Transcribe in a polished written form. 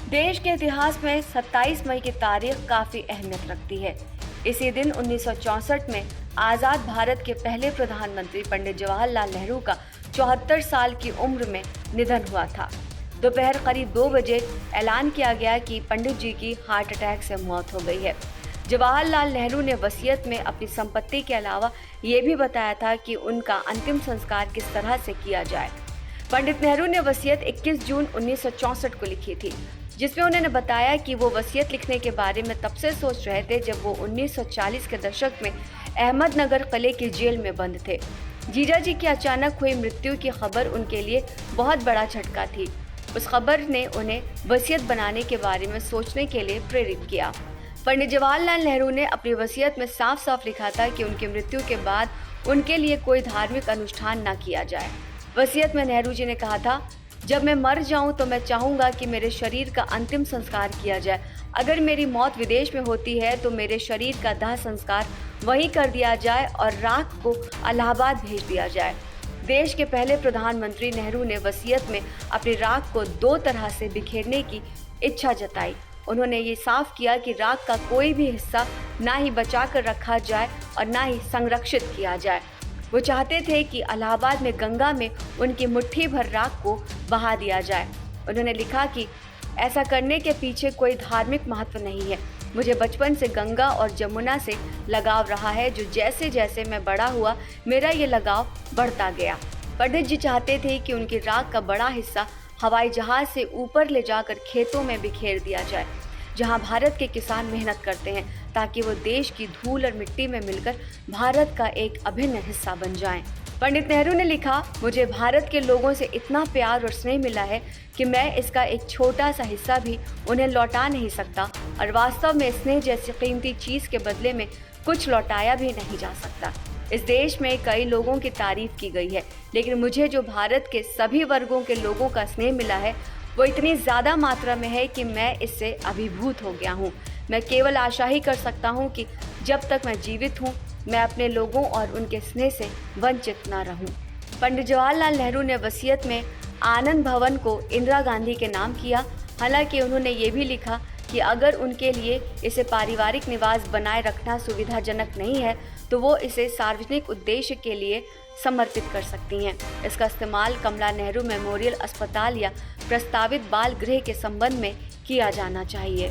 देश के इतिहास में 27 मई की तारीख काफी अहमियत रखती है। इसी दिन 1964 में आजाद भारत के पहले प्रधानमंत्री पंडित जवाहरलाल नेहरू का 74 साल की उम्र में निधन हुआ था। दोपहर करीब 2 बजे ऐलान किया गया कि पंडित जी की हार्ट अटैक से मौत हो गई है। जवाहरलाल नेहरू ने वसीयत में अपनी संपत्ति के अलावा ये भी बताया था कि उनका अंतिम संस्कार किस तरह से किया जाए। पंडित नेहरू ने वसीयत 21 जून 1964 को लिखी थी, जिसमें उन्होंने बताया कि वो वसीयत लिखने के बारे में तब से सोच रहे थे जब वो 1940 के दशक में अहमदनगर किले की जेल में बंद थे। जीजा जी की अचानक हुई मृत्यु की खबर उनके लिए बहुत बड़ा झटका थी। उस खबर ने उन्हें वसीयत बनाने के बारे में सोचने के लिए प्रेरित किया। पंडित जवाहरलाल नेहरू ने अपनी वसीयत में साफ साफ लिखा था कि उनकी मृत्यु के बाद उनके लिए कोई धार्मिक अनुष्ठान न किया जाए। वसीयत में नेहरू जी ने कहा था, जब मैं मर जाऊं तो मैं चाहूंगा कि मेरे शरीर का अंतिम संस्कार किया जाए। अगर मेरी मौत विदेश में होती है तो मेरे शरीर का दाह संस्कार वहीं कर दिया जाए और राख को इलाहाबाद भेज दिया जाए। देश के पहले प्रधानमंत्री नेहरू ने वसीयत में अपनी राख को 2 तरह से बिखेरने की इच्छा जताई। उन्होंने ये साफ किया कि राख का कोई भी हिस्सा ना ही बचा कर रखा जाए और ना ही संरक्षित किया जाए। वो चाहते थे कि इलाहाबाद में गंगा में उनकी मुट्ठी भर राख को बहा दिया जाए। उन्होंने लिखा कि ऐसा करने के पीछे कोई धार्मिक महत्व नहीं है। मुझे बचपन से गंगा और जमुना से लगाव रहा है, जो जैसे जैसे मैं बड़ा हुआ मेरा ये लगाव बढ़ता गया। पंडित जी चाहते थे कि उनकी राख का बड़ा हिस्सा हवाई जहाज से ऊपर ले जाकर खेतों में बिखेर दिया जाए, जहां भारत के किसान मेहनत करते हैं, ताकि वो देश की धूल और मिट्टी में मिलकर भारत का एक अभिन्न हिस्सा बन जाएं। पंडित नेहरू ने लिखा, मुझे भारत के लोगों से इतना प्यार और स्नेह मिला है कि मैं इसका एक छोटा सा हिस्सा भी उन्हें लौटा नहीं सकता और वास्तव में स्नेह जैसी कीमती चीज़ के बदले में कुछ लौटाया भी नहीं जा सकता। इस देश में कई लोगों की तारीफ की गई है, लेकिन मुझे जो भारत के सभी वर्गों के लोगों का स्नेह मिला है वो इतनी ज़्यादा मात्रा में है कि मैं इससे अभिभूत हो गया हूँ। मैं केवल आशा ही कर सकता हूँ कि जब तक मैं जीवित हूँ मैं अपने लोगों और उनके स्नेह से वंचित न रहूं। पंडित जवाहरलाल नेहरू ने वसीयत में आनंद भवन को इंदिरा गांधी के नाम किया। हालांकि उन्होंने ये भी लिखा कि अगर उनके लिए इसे पारिवारिक निवास बनाए रखना सुविधाजनक नहीं है तो वो इसे सार्वजनिक उद्देश्य के लिए समर्पित कर सकती हैं। इसका इस्तेमाल कमला नेहरू मेमोरियल अस्पताल या प्रस्तावित बाल गृह के संबंध में किया जाना चाहिए।